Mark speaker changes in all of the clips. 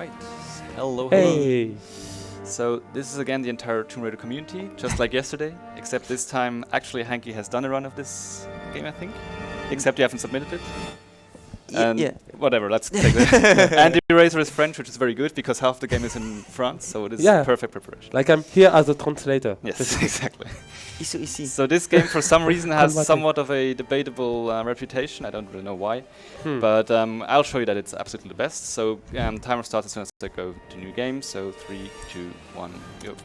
Speaker 1: Right. Hello, hello.
Speaker 2: Hey!
Speaker 1: So this is again the entire Tomb Raider community, just like yesterday, except this time actually Hanky has done a run of this game, I think. Except you haven't submitted it. And
Speaker 2: Yeah.
Speaker 1: whatever, let's take that. And the Eraser is French, which is very good because half the game is in France, so it is perfect preparation.
Speaker 2: Like I'm here as a translator.
Speaker 1: Yes, exactly.
Speaker 3: Ici.
Speaker 1: So this game for some reason has somewhat of a debatable reputation. I don't really know why. But I'll show you that it's absolutely the best. So timer starts as soon as I go to new game. So 3, 2, 1, go.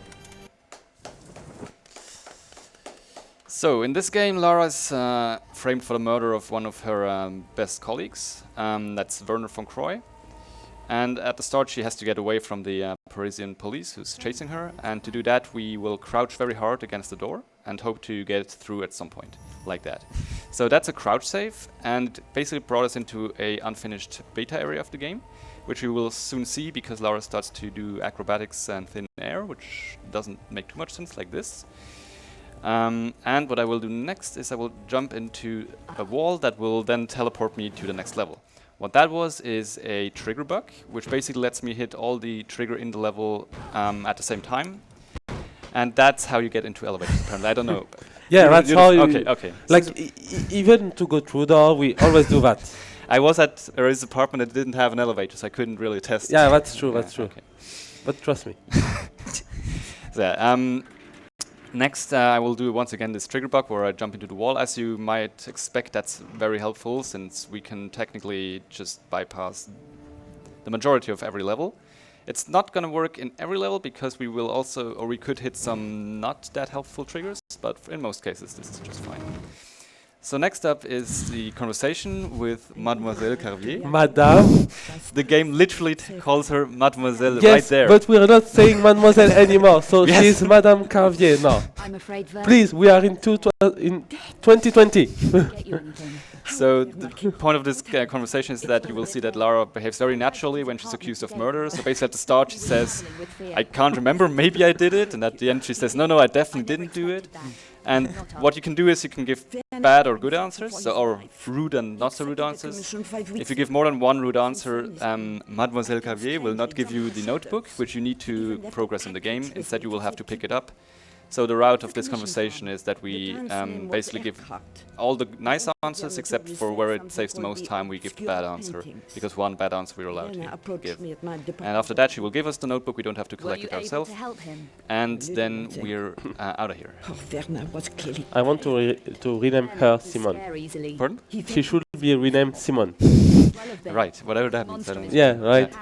Speaker 1: So in this game, Lara is framed for the murder of one of her best colleagues. That's Werner von Croy. And at the start, she has to get away from the Parisian police who's chasing her. And to do that, we will crouch very hard against the door and hope to get through at some point, like that. So that's a crouch save, and basically brought us into a unfinished beta area of the game, which we will soon see because Lara starts to do acrobatics and thin air, which doesn't make too much sense like this. And what I will do next is I will jump into a wall that will then teleport me to the next level. What that was is a trigger bug, which basically lets me hit all the trigger in the level at the same time. And that's how you get into elevators, apparently. I don't know.
Speaker 2: Yeah, that's how you...
Speaker 1: Okay.
Speaker 2: Like, even to go through door, we always do that.
Speaker 1: I was at Eraser's apartment that didn't have an elevator, so I couldn't really test.
Speaker 2: Yeah, that's true, that's true.
Speaker 1: Okay.
Speaker 2: But trust me.
Speaker 1: So, next, I will do once again this trigger bug where I jump into the wall. As you might expect, that's very helpful since we can technically just bypass the majority of every level. It's not going to work in every level because we will also, or we could hit some not that helpful triggers, but in most cases this is just fine. So next up is the conversation with Mademoiselle Carvier.
Speaker 2: Madame.
Speaker 1: The game literally calls her Mademoiselle
Speaker 2: Yes,
Speaker 1: right there.
Speaker 2: but we are not saying Mademoiselle anymore, so
Speaker 1: Yes.
Speaker 2: she's Madame Carvier now.
Speaker 4: I'm afraid
Speaker 2: Please, we are in 2020.
Speaker 1: So the point of this conversation is that you will see that Lara behaves very naturally when she's accused of murder. So basically at the start she says, I can't remember, maybe I did it. And at the end she says, no, I definitely didn't do it. And what you can do is you can give bad or good answers, or rude and not so rude answers. If you give more than one rude answer, Mademoiselle Carvier will not give you the notebook, which you need to progress in the game. Instead you will have to pick it up. So the route of this conversation is that we basically give all the nice answers, except for where it saves the most time, we give the bad answer, because one bad answer we're allowed to give. And after that, she will give us the notebook, we don't have to collect it ourselves. And then we're out of here.
Speaker 2: I want to rename her Simon.
Speaker 1: Pardon?
Speaker 2: She should be renamed Simon.
Speaker 1: Right, whatever that means. I don't know.
Speaker 2: Yeah, right.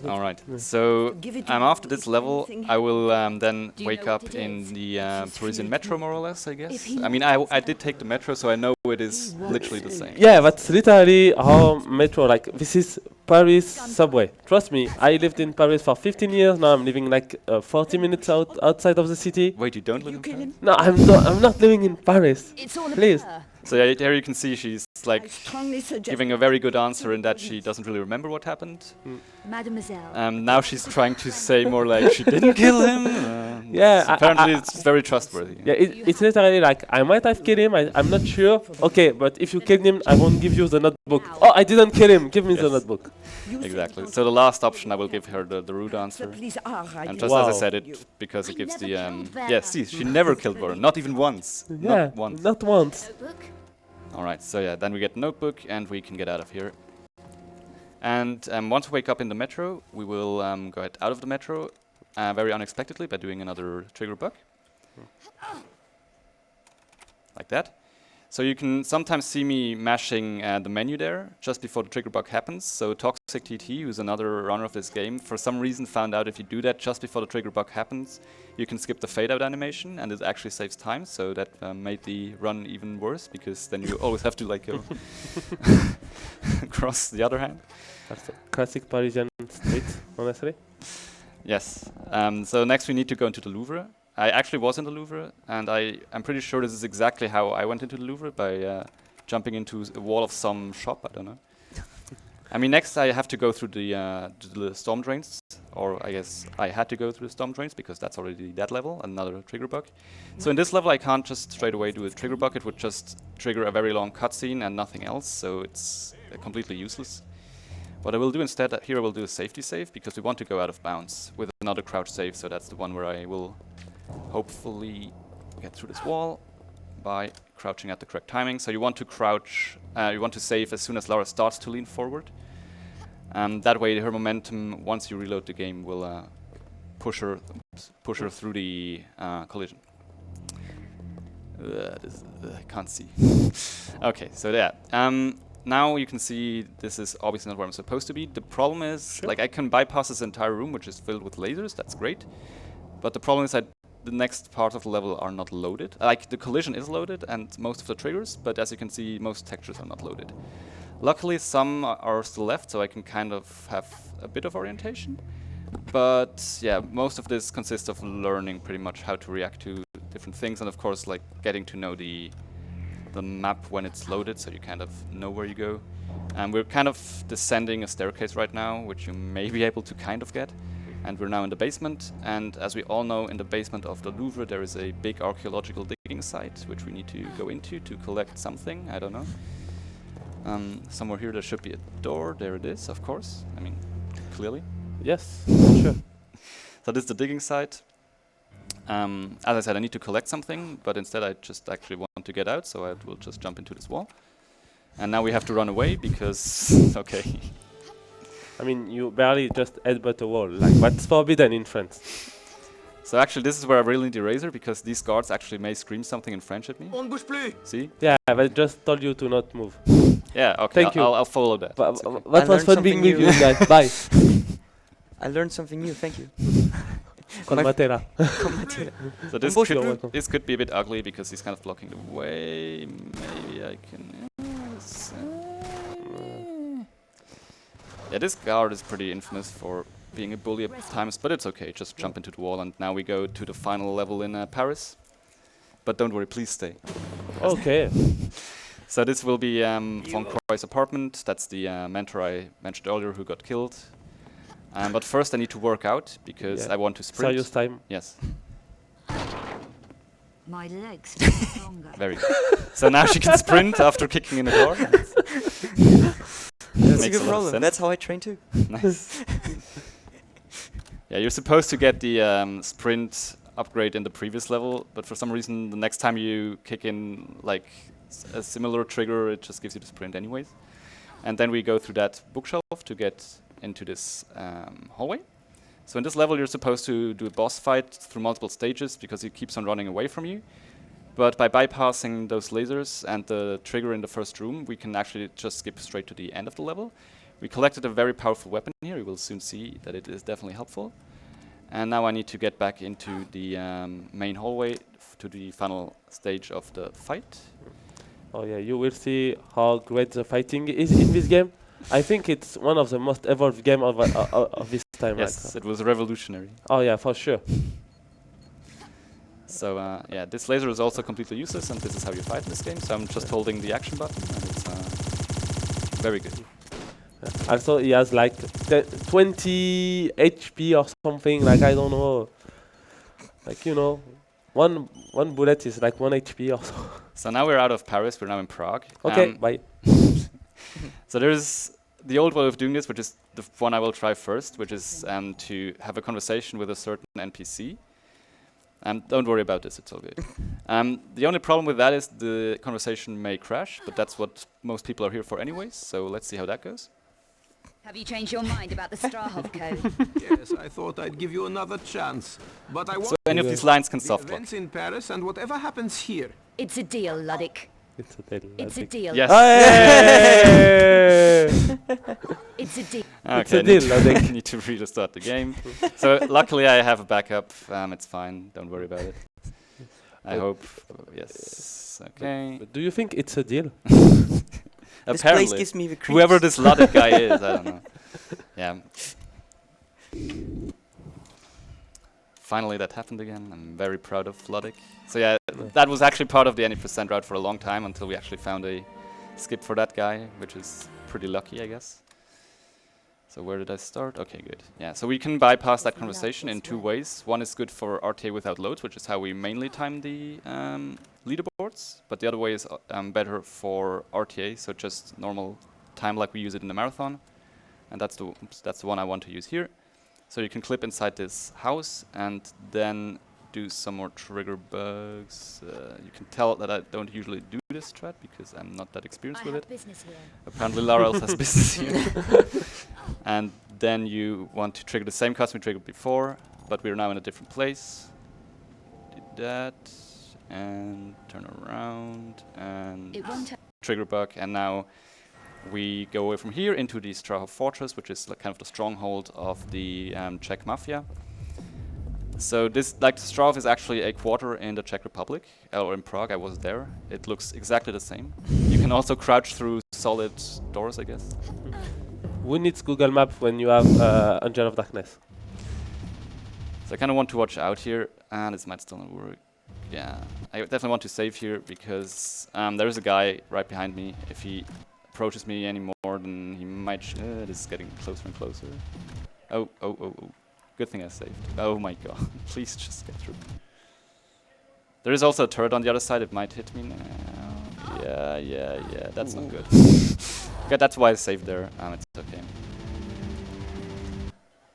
Speaker 1: All right, so after this level, I will then wake up in the Parisian metro, more or less, I guess. I mean, I did take the metro, so I know it is literally the same.
Speaker 2: Yeah, that's literally our metro. Like, this is Paris subway. Trust me, I lived in Paris for 15 years. Now I'm living like 40 minutes outside of the city.
Speaker 1: Wait, you don't live in Paris?
Speaker 2: No, I'm not living in Paris. Please.
Speaker 1: So yeah, there you can see she's like giving a very good answer in that she doesn't really remember what happened.
Speaker 4: Mademoiselle.
Speaker 1: Now she's trying to say more like she didn't kill him.
Speaker 2: Yeah,
Speaker 1: apparently it's very trustworthy.
Speaker 2: Yeah, it's literally like, I might have killed him, I'm not sure. Okay, but if you killed him, I won't give you the notebook. Oh, I didn't kill him, give me the notebook.
Speaker 1: Exactly. So the last option, I will give her the rude answer. And just as I said it, because it gives the... yeah, see, she never killed Warren, not even once.
Speaker 2: Yeah, not once.
Speaker 1: Alright, so yeah, then we get the notebook and we can get out of here. And once we wake up in the metro, we will go out of the metro very unexpectedly by doing another trigger bug. Like that. So you can sometimes see me mashing the menu there just before the trigger bug happens. So Toxic TT, who's another runner of this game, for some reason found out if you do that just before the trigger bug happens, you can skip the fade out animation and it actually saves time. So that made the run even worse because then you always have to like go cross the other hand.
Speaker 2: That's a classic Parisian street, honestly.
Speaker 1: Yes. So next we need to go into the Louvre. I actually was in the Louvre, and I'm pretty sure this is exactly how I went into the Louvre, by jumping into a wall of some shop, I don't know. I mean, next I have to go through the storm drains, or I guess I had to go through the storm drains, because that's already that level, another trigger bug. So in this level I can't just straight away do a trigger bug, it would just trigger a very long cutscene and nothing else, so it's completely useless. What I will do instead, here I will do a safety save, because we want to go out of bounds with another crouch save, so that's the one where I will hopefully get through this wall by crouching at the correct timing. So you want to crouch, you want to save as soon as Lara starts to lean forward. That way her momentum, once you reload the game, will push her through the collision. I can't see. Okay, so yeah. Now you can see this is obviously not where I'm supposed to be. The problem is, like, I can bypass this entire room, which is filled with lasers. That's great. But the problem is that the next parts of the level are not loaded. Like, the collision is loaded and most of the triggers, but as you can see, most textures are not loaded. Luckily, some are still left, so I can kind of have a bit of orientation. But yeah, most of this consists of learning pretty much how to react to different things, and of course, like, getting to know the map when it's loaded, so you kind of know where you go. And we're kind of descending a staircase right now, which you may be able to kind of get. And we're now in the basement, and as we all know, in the basement of the Louvre there is a big archaeological digging site, which we need to go into to collect something, I don't know. Somewhere here there should be a door. There it is, of course. I mean, clearly.
Speaker 2: Yes, sure.
Speaker 1: So this is the digging site. As I said, I need to collect something, but instead I just actually want to get out, so I will just jump into this wall. And now we have to run away because, okay.
Speaker 2: I mean, you barely just headbutt a wall. Like, what's forbidden in France?
Speaker 1: So actually this is where I really need the razor, because these guards actually may scream something in French at me.
Speaker 3: On bouge plus.
Speaker 1: See?
Speaker 2: Yeah, I just told you to not move.
Speaker 1: Yeah, okay,
Speaker 2: Thank you.
Speaker 1: I'll follow that. It's okay.
Speaker 2: What was fun being with you guys? Bye.
Speaker 5: I learned something new, thank you.
Speaker 2: Combatera.
Speaker 1: So this could be a bit ugly because he's kind of blocking the way. Maybe I can. Yeah, this guard is pretty infamous for being a bully at times, but it's okay. Just jump into the wall, and now we go to the final level in Paris. But don't worry, please stay.
Speaker 2: Okay.
Speaker 1: So this will be Von Croy's apartment. That's the mentor I mentioned earlier who got killed. But first I need to work out because I want to sprint.
Speaker 2: Serious time.
Speaker 1: Yes.
Speaker 4: My legs are longer.
Speaker 1: Very good. So now she can sprint after kicking in the door.
Speaker 5: That's a good problem. That's how I train too.
Speaker 1: Nice. Yeah, you're supposed to get the sprint upgrade in the previous level, but for some reason the next time you kick in like a similar trigger, it just gives you the sprint anyways. And then we go through that bookshelf to get into this hallway. So in this level you're supposed to do a boss fight through multiple stages because he keeps on running away from you. But by bypassing those lasers and the trigger in the first room, we can actually just skip straight to the end of the level. We collected a very powerful weapon here. You will soon see that it is definitely helpful. And now I need to get back into the main hallway to the final stage of the fight.
Speaker 2: Oh yeah, you will see how great the fighting is in this game. I think it's one of the most evolved games of this time.
Speaker 1: Yes, it was revolutionary.
Speaker 2: Oh yeah, for sure.
Speaker 1: So yeah, this laser is also completely useless, and this is how you fight in this game. So I'm just holding the action button, and it's very good.
Speaker 2: Also, he has like 20 HP or something. Like I don't know. Like you know, one bullet is like 1 HP or so.
Speaker 1: So now we're out of Paris. We're now in Prague.
Speaker 2: Okay, bye.
Speaker 1: So there's the old way of doing this, which is the one I will try first, which is to have a conversation with a certain NPC. Don't worry about this, it's all good. The only problem with that is the conversation may crash, but that's what most people are here for anyways, so let's see how that goes.
Speaker 4: Have you changed your mind about the Strahov code?
Speaker 3: Yes, I thought I'd give you another chance, but I want
Speaker 1: So any of these lines can
Speaker 3: the
Speaker 1: soft lock.
Speaker 3: events in Paris and whatever happens here.
Speaker 4: It's a deal, Luddick.
Speaker 2: It's a deal.
Speaker 4: It's a deal.
Speaker 1: Yes.
Speaker 4: It's a deal.
Speaker 1: Okay,
Speaker 2: It's a deal, I think.
Speaker 1: I need to restart the game. So luckily I have a backup, it's fine, don't worry about it. I hope, yes, okay.
Speaker 2: But do you think it's a deal?
Speaker 5: This place gives me the creeps.
Speaker 1: Whoever this Luddick guy is, I don't know. Yeah. Finally that happened again. I'm very proud of Luddick. So yeah, that was actually part of the any % route for a long time until we actually found a skip for that guy, which is pretty lucky, I guess. So where did I start? Okay, good. Yeah, so we can bypass that conversation in two ways. One is good for RTA without loads, which is how we mainly time the leaderboards. But the other way is better for RTA, so just normal time like we use it in the marathon. and that's the one I want to use here. So you can clip inside this house and then do some more trigger bugs. You can tell that I don't usually do this strat because I'm not that experienced with it.
Speaker 4: Business here.
Speaker 1: Apparently Lara also has business here. And then you want to trigger the same custom we triggered before, but we're now in a different place. Did that, and turn around, and trigger bug, and now we go away from here into the Strahov Fortress, which is like kind of the stronghold of the Czech Mafia. So this, like, Strahov is actually a quarter in the Czech Republic, or in Prague. I was there. It looks exactly the same. You can also crouch through solid doors, I guess.
Speaker 2: Who needs Google Maps when you have Angel of Darkness?
Speaker 1: So I kind of want to watch out here, and this might still not work. Yeah, I definitely want to save here because there is a guy right behind me. If he approaches me any more, then he might. This is getting closer and closer. Oh. Good thing I saved. Oh my god. Please just get through. There is also a turret on the other side. It might hit me now. Yeah. That's not good. Okay, that's why I saved there. It's okay.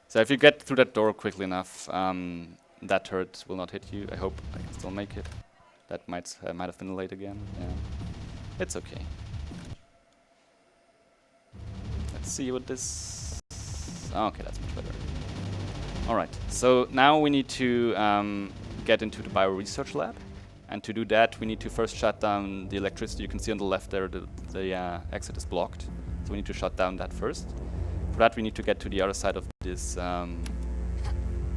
Speaker 1: So if you get through that door quickly enough, that turret will not hit you. I hope I can still make it. That might have been late again. Yeah. It's okay. Let's see what this... Okay, that's much better. Alright, so now we need to get into the bioresearch lab. And to do that, we need to first shut down the electricity. You can see on the left there, the exit is blocked. So we need to shut down that first. For that, we need to get to the other side of this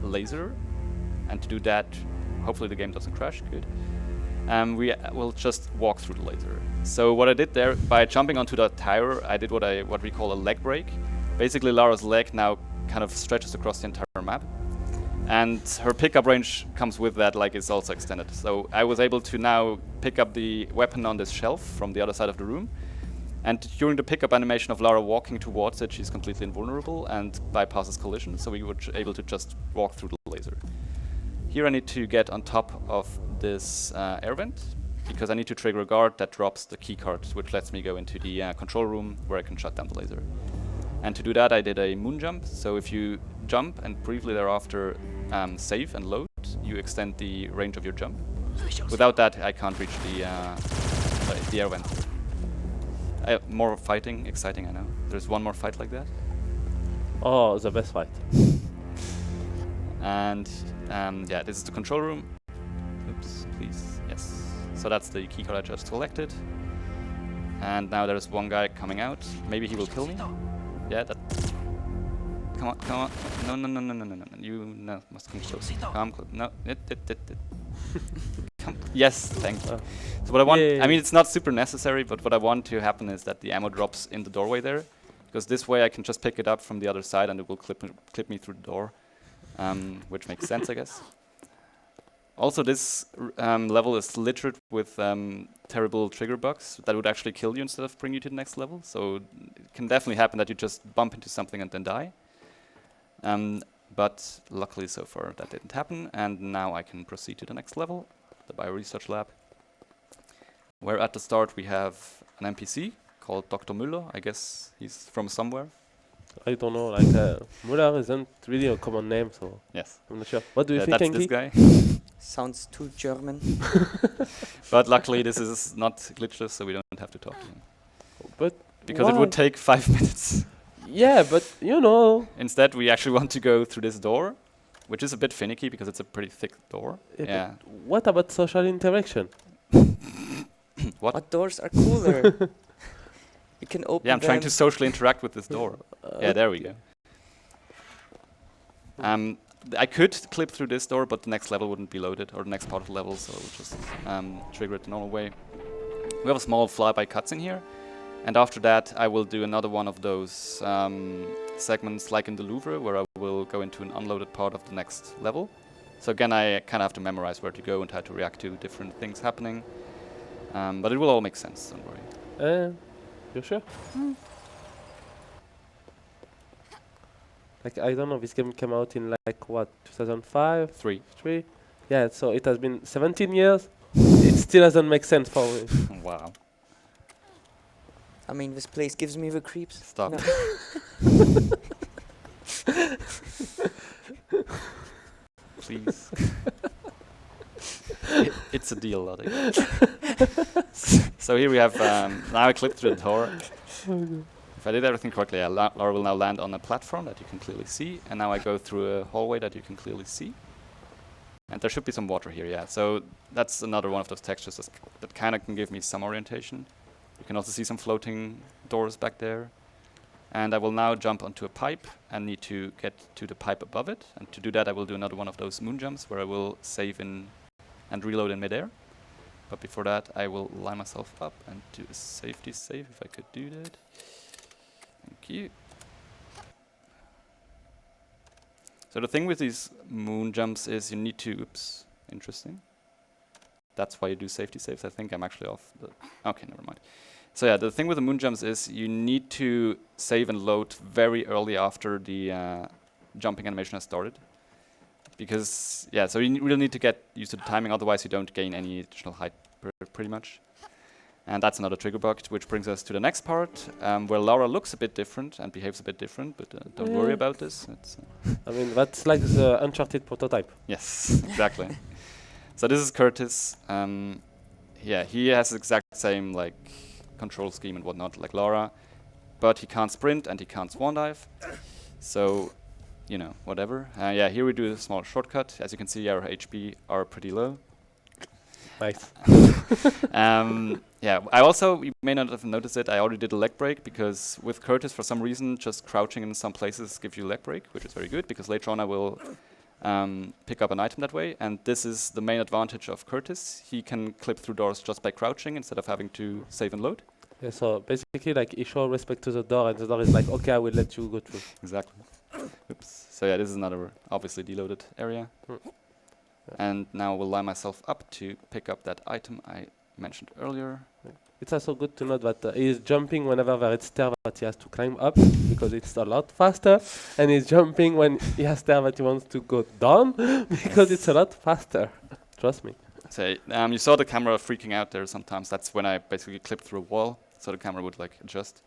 Speaker 1: laser. And to do that, hopefully the game doesn't crash, good. We will just walk through the laser. So what I did there, by jumping onto that tower, I did what we call a leg break. Basically, Lara's leg now kind of stretches across the entire map. And her pickup range comes with that, like it's also extended. So I was able to now pick up the weapon on this shelf from the other side of the room. And during the pickup animation of Lara walking towards it, she's completely invulnerable and bypasses collision, so we were able to just walk through the laser. Here I need to get on top of this air vent, because I need to trigger a guard that drops the key card, which lets me go into the control room where I can shut down the laser. And to do that, I did a moon jump. So if you jump and briefly thereafter save and load, you extend the range of your jump. Without that, I can't reach the air vent. More fighting, exciting, I know. There's one more fight like that.
Speaker 2: Oh, the best fight.
Speaker 1: And yeah, this is the control room. Oops, please, yes. So that's the key card I just collected. And now there's one guy coming out. Maybe he will kill me. Yeah, that. Come on. No. You must come close. Come close. No. Come. Yes, thank you. So what I want, I mean, it's not super necessary, but what I want to happen is that the ammo drops in the doorway there, because this way I can just pick it up from the other side and it will clip me through the door, which makes sense, I guess. Also, this level is littered with terrible trigger bugs that would actually kill you instead of bring you to the next level. So it can definitely happen that you just bump into something and then die. But luckily so far that didn't happen. And now I can proceed to the next level, the bioresearch lab, where at the start we have an NPC called Dr. Müller. I guess he's from somewhere.
Speaker 2: I don't know, like Müller isn't really a common name, so
Speaker 1: yes.
Speaker 2: I'm not sure. What do you think,
Speaker 1: that's this guy.
Speaker 5: Sounds too German.
Speaker 1: But luckily this is not glitchless, so we don't have to talk to him.
Speaker 2: But
Speaker 1: because it would take 5 minutes.
Speaker 2: Yeah, but you know.
Speaker 1: Instead, we actually want to go through this door, which is a bit finicky because it's a pretty thick door. Yeah.
Speaker 2: What about social interaction?
Speaker 5: What doors are cooler? You can open.
Speaker 1: Yeah, I'm trying to socially interact with this door. Yeah, there we go. I could clip through this door, but the next level wouldn't be loaded, or the next part of the level, so it would just trigger it the normal way. We have a small flyby cutscene here, and after that I will do another one of those segments like in the Louvre, where I will go into an unloaded part of the next level. So again, I kind of have to memorize where to go and how to react to different things happening. But it will all make sense, don't worry.
Speaker 2: You sure? Like, I don't know, this game came out in like what, 2005?
Speaker 1: 3.
Speaker 2: Yeah, so it has been 17 years. It still doesn't make sense for me.
Speaker 1: Wow.
Speaker 5: I mean, this place gives me the creeps.
Speaker 1: Stop.
Speaker 5: No.
Speaker 1: Please. It's a deal, Lottie. So here we have, now I clip through the door. If I did everything correctly, Laura will now land on a platform that you can clearly see, and now I go through a hallway that you can clearly see. And there should be some water here, yeah. So that's another one of those textures that kind of can give me some orientation. You can also see some floating doors back there. And I will now jump onto a pipe and need to get to the pipe above it. And to do that, I will do another one of those moon jumps where I will save in and reload in midair. But before that, I will line myself up and do a safety save, if I could do that. Thank you. So the thing with these moon jumps is you need to, oops, interesting. That's why you do safety saves. I think I'm actually off the, okay, never mind. So yeah, the thing with the moon jumps is you need to save and load very early after the jumping animation has started. Because, yeah, so you really need to get used to the timing, otherwise you don't gain any additional height pretty much. And that's another trigger bug, which brings us to the next part, where Laura looks a bit different and behaves a bit different, but don't worry about this. It's
Speaker 2: I mean, that's like the Uncharted prototype.
Speaker 1: yes, exactly. So this is Curtis. Yeah, he has the exact same like control scheme and whatnot like Laura, but he can't sprint and he can't swan dive. So, you know, whatever. Yeah, here we do a small shortcut. As you can see, our HP are pretty low.
Speaker 2: Nice.
Speaker 1: Yeah, I also, you may not have noticed it, I already did a leg break because with Curtis, for some reason, just crouching in some places gives you leg break, which is very good because later on I will pick up an item that way. And this is the main advantage of Curtis. He can clip through doors just by crouching instead of having to save and load.
Speaker 2: Yeah, so basically, like, he shows respect to the door, and the door is like, okay, I will let you go through.
Speaker 1: Exactly. Oops. So yeah, this is another obviously deloaded area. And now I will line myself up to pick up that item I mentioned earlier.
Speaker 2: It's also good to note that he is jumping whenever there is stair that he has to climb up, because it's a lot faster, and he's jumping when he has stair that he wants to go down, because it's a lot faster. Trust me.
Speaker 1: So you saw the camera freaking out there sometimes. That's when I basically clipped through a wall, so the camera would like adjust.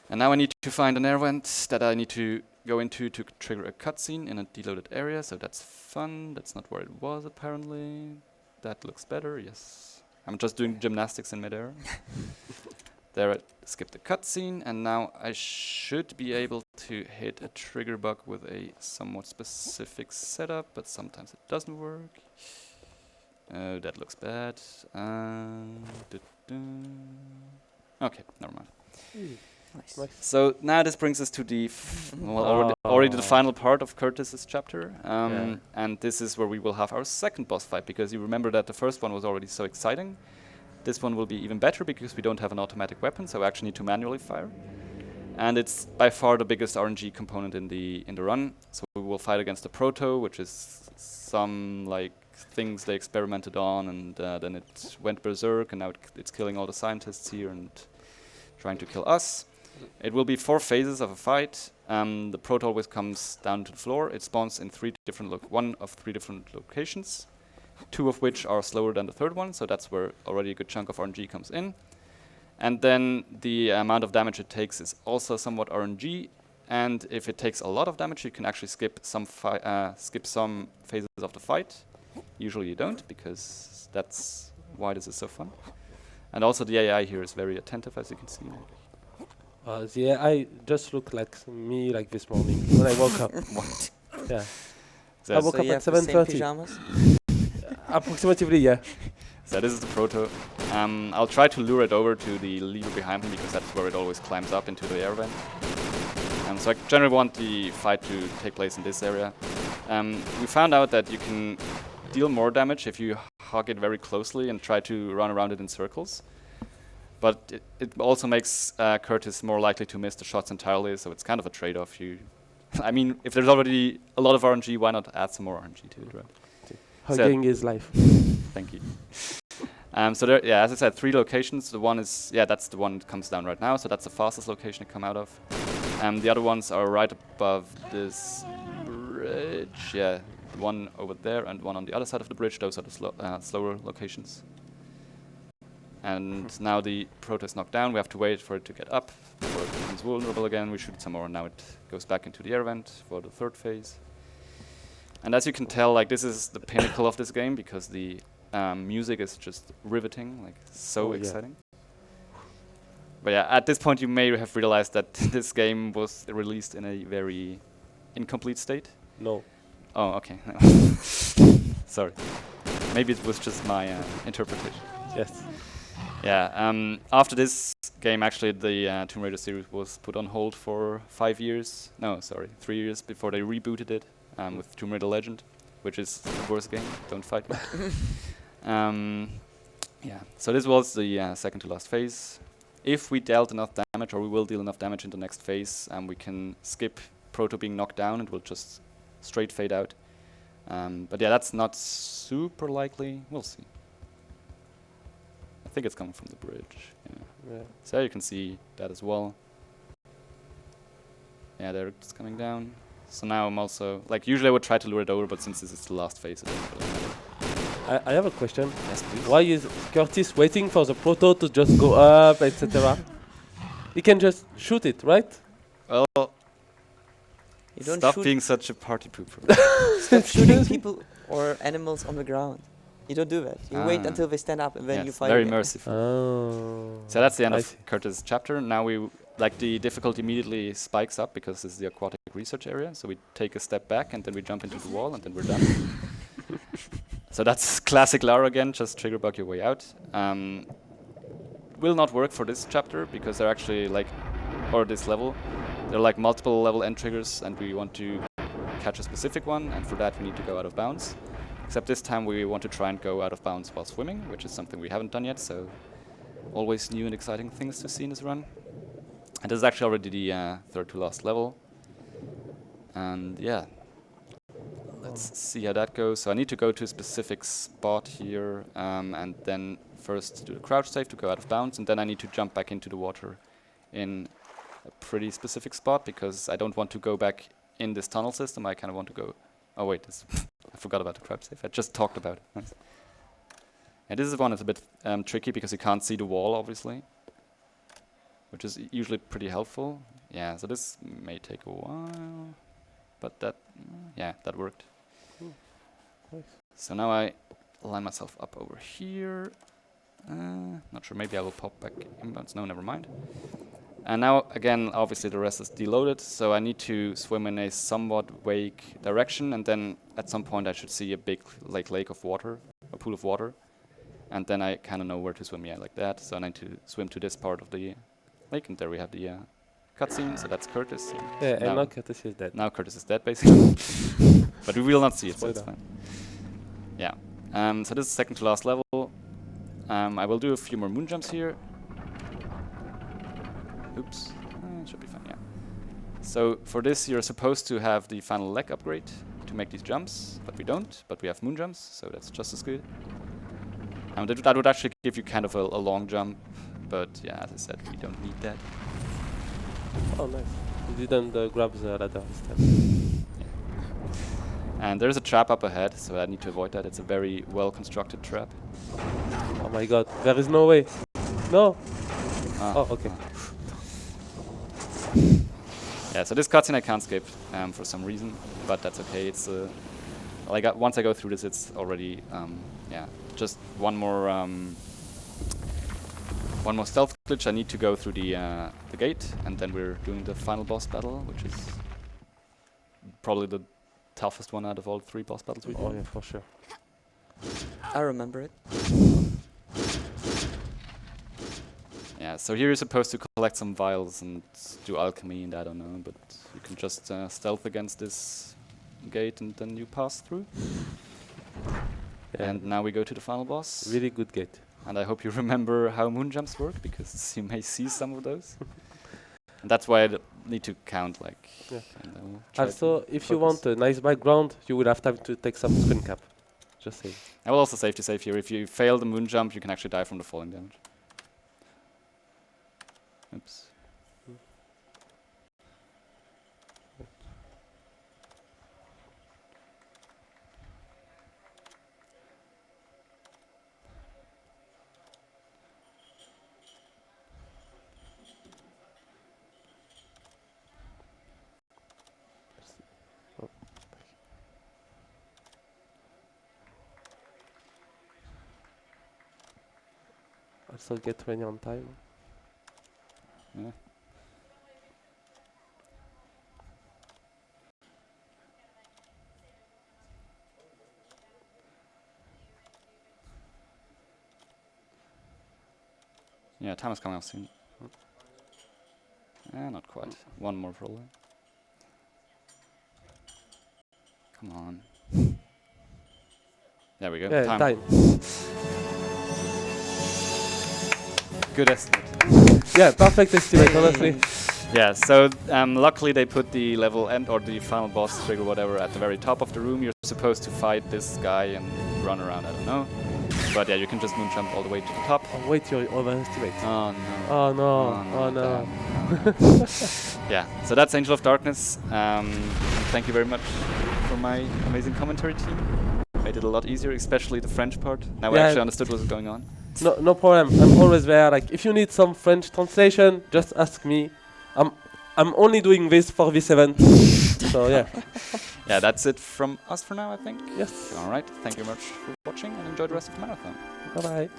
Speaker 1: And now I need to find an air vent that I need to go into to trigger a cutscene in a deloaded area, so that's fun. That's not where it was apparently. That looks better, yes. I'm just doing gymnastics in midair. There I skipped the cutscene, and now I should be able to hit a trigger bug with a somewhat specific setup, but sometimes it doesn't work. Oh, that looks bad. Okay, never mind.
Speaker 5: Nice.
Speaker 1: So now this brings us to the already the final part of Curtis's chapter, and this is where we will have our second boss fight, because you remember that the first one was already so exciting. This one will be even better because we don't have an automatic weapon, so we actually need to manually fire. And it's by far the biggest RNG component in the run. So we will fight against the Proto, which is some like things they experimented on, and then it went berserk, and now it's killing all the scientists here and trying to kill us. It will be 4 phases of a fight. The Proto always comes down to the floor. It spawns in 3 different one of 3 different locations, 2 of which are slower than the third one, so that's where already a good chunk of RNG comes in. And then the amount of damage it takes is also somewhat RNG, and if it takes a lot of damage, you can actually skip some phases of the fight. Usually you don't, because that's why this is so fun. And also the AI here is very attentive, as you can see.
Speaker 2: The AI just looked like me like this morning when I woke up.
Speaker 1: What?
Speaker 2: Yeah.
Speaker 1: So
Speaker 2: I woke up
Speaker 5: you
Speaker 2: at
Speaker 5: have the same
Speaker 2: 7:30.
Speaker 5: pajamas?
Speaker 2: Approximately, yeah.
Speaker 1: So this is the Proto. I'll try to lure it over to the lever behind me, because that's where it always climbs up into the air vent. So I generally want the fight to take place in this area. We found out that you can deal more damage if you hug it very closely and try to run around it in circles. But it also makes Curtis more likely to miss the shots entirely, so it's kind of a trade-off. I mean, if there's already a lot of RNG, why not add some more RNG to it, right?
Speaker 2: Hugging is life.
Speaker 1: Thank you. So there, yeah, as I said, 3 locations. The one is, that's the one that comes down right now, so that's the fastest location to come out of. The other ones are right above this bridge. Yeah, the one over there and one on the other side of the bridge. Those are the slower locations. And now the proto is knocked down. We have to wait for it to get up before it becomes vulnerable again. We shoot some more. Now it goes back into the air vent for the third phase. And as you can tell, like this is the pinnacle of this game because the music is just riveting, like so exciting. But yeah, at this point you may have realized that this game was released in a very incomplete state.
Speaker 2: No.
Speaker 1: Oh, okay. Sorry. Maybe it was just my interpretation.
Speaker 2: Yes.
Speaker 1: Yeah. After this game, actually, the Tomb Raider series was put on hold for 5 years. No, sorry, 3 years before they rebooted it with Tomb Raider Legend, which is the worst game. Don't fight me. Yeah. So this was the second to last phase. If we dealt enough damage, or we will deal enough damage in the next phase, we can skip Proto being knocked down. It will just straight fade out. But yeah, that's not super likely. We'll see. I think it's coming from the bridge. Yeah. So you can see that as well. Yeah, there it's coming down. So now I'm also like usually I would try to lure it over, but since this is the last phase, it doesn't really matter.
Speaker 2: I have a question.
Speaker 1: Yes, please.
Speaker 2: Why is Curtis waiting for the proto to just go up, etc.? He can just shoot it, right?
Speaker 1: Well,
Speaker 5: You don't
Speaker 1: stop
Speaker 5: shoot,
Speaker 1: being such a party pooper.
Speaker 5: stop shooting people or animals on the ground. You don't do that. You wait
Speaker 1: Ah.
Speaker 5: until they stand up and then you
Speaker 1: Yes,
Speaker 5: fight.
Speaker 1: very
Speaker 5: again.
Speaker 1: merciful.
Speaker 2: Oh.
Speaker 1: So that's the end
Speaker 2: I
Speaker 1: of
Speaker 2: see.
Speaker 1: Curtis' chapter. Now we like the difficulty immediately spikes up because this is the aquatic research area. So we take a step back and then we jump into the wall and then we're done. So that's classic Lara again. Just trigger bug your way out. Will not work for this chapter because they're actually like, or this level, there are like multiple level end triggers, and we want to catch a specific one, and for that we need to go out of bounds. Except this time we want to try and go out of bounds while swimming, which is something we haven't done yet, so always new and exciting things to see in this run. And this is actually already the third to last level. And yeah, let's see how that goes. So I need to go to a specific spot here, and then first do the crouch save to go out of bounds, and then I need to jump back into the water in a pretty specific spot because I don't want to go back in this tunnel system. I kind of want to go... Oh wait, this I forgot about the crouch save. I just talked about it. Nice. And this is one that's a bit tricky because you can't see the wall, obviously, which is usually pretty helpful. Yeah, so this may take a while, but that, yeah, that worked.
Speaker 2: Cool. Nice.
Speaker 1: So now I line myself up over here. Not sure, maybe I will pop back inbounds. No, never mind. And now, again, obviously the rest is deloaded, so I need to swim in a somewhat vague direction, and then at some point I should see a big lake of water, a pool of water, and then I kind of know where to swim, yeah, like that. So I need to swim to this part of the lake, and there we have the cutscene, so that's Curtis.
Speaker 2: Yeah, and now Curtis is dead.
Speaker 1: Now Curtis is dead, basically. But we will not see it, so it's
Speaker 2: Spoiler.
Speaker 1: fine. Yeah. So this is second to last level. I will do a few more moon jumps here. Oops. It should be fine, yeah. So for this, you're supposed to have the final leg upgrade to make these jumps, but we don't. But we have moon jumps, so that's just as good. That would actually give you kind of a long jump, but yeah, as I said, we don't need that.
Speaker 2: Oh, nice. You didn't grab the ladder this time.
Speaker 1: And there's a trap up ahead, so I need to avoid that. It's a very well-constructed trap.
Speaker 2: Oh my god, there is no way. No!
Speaker 1: Ah,
Speaker 2: Oh, okay.
Speaker 1: Yeah, so this cutscene I can't skip for some reason, but that's okay. It's like once I go through this, it's already yeah, just one more stealth glitch. I need to go through the gate, and then we're doing the final boss battle, which is probably the toughest one out of all 3 boss battles we do.
Speaker 2: Oh yeah, for sure.
Speaker 5: I remember it.
Speaker 1: Yeah, so here you're supposed to collect some vials and do alchemy, and I don't know, but you can just stealth against this gate and then you pass through.
Speaker 2: Yeah.
Speaker 1: And now we go to the final boss.
Speaker 2: Really good gate.
Speaker 1: And I hope you remember how moon jumps work, because you may see some of those. And that's why I need to count, like...
Speaker 2: Yeah.
Speaker 1: and I will try
Speaker 2: Also,
Speaker 1: to
Speaker 2: if you
Speaker 1: focus.
Speaker 2: want a nice background, you will have time to take some screen cap. Just saying.
Speaker 1: I will also safety save here. If you fail the moon jump, you can actually die from the falling damage. Oops.
Speaker 2: so get ready on time.
Speaker 1: Yeah. Yeah, time is coming up soon. Not quite. One more probably. Come on. There we go.
Speaker 2: Yeah, time.
Speaker 1: Good estimate.
Speaker 2: Yeah, perfect estimate, honestly.
Speaker 1: Yeah, so luckily they put the level end or the final boss trigger, whatever, at the very top of the room. You're supposed to fight this guy and run around, I don't know. But yeah, you can just moon jump all the way to the top.
Speaker 2: Oh, wait, you overestimate.
Speaker 1: Oh no.
Speaker 2: Oh no, oh no.
Speaker 1: Yeah, so that's Angel of Darkness. Thank you very much for my amazing commentary team. Made it a lot easier, especially the French part. Now I
Speaker 2: Yeah.
Speaker 1: actually understood what was going on.
Speaker 2: No problem. I'm always there. Like, if you need some French translation, just ask me. I'm only doing this for this event. So yeah.
Speaker 1: Yeah, that's it from us for now, I think.
Speaker 2: Yes.
Speaker 1: All right, thank you very much for watching and enjoy the rest of the marathon.
Speaker 2: Bye bye.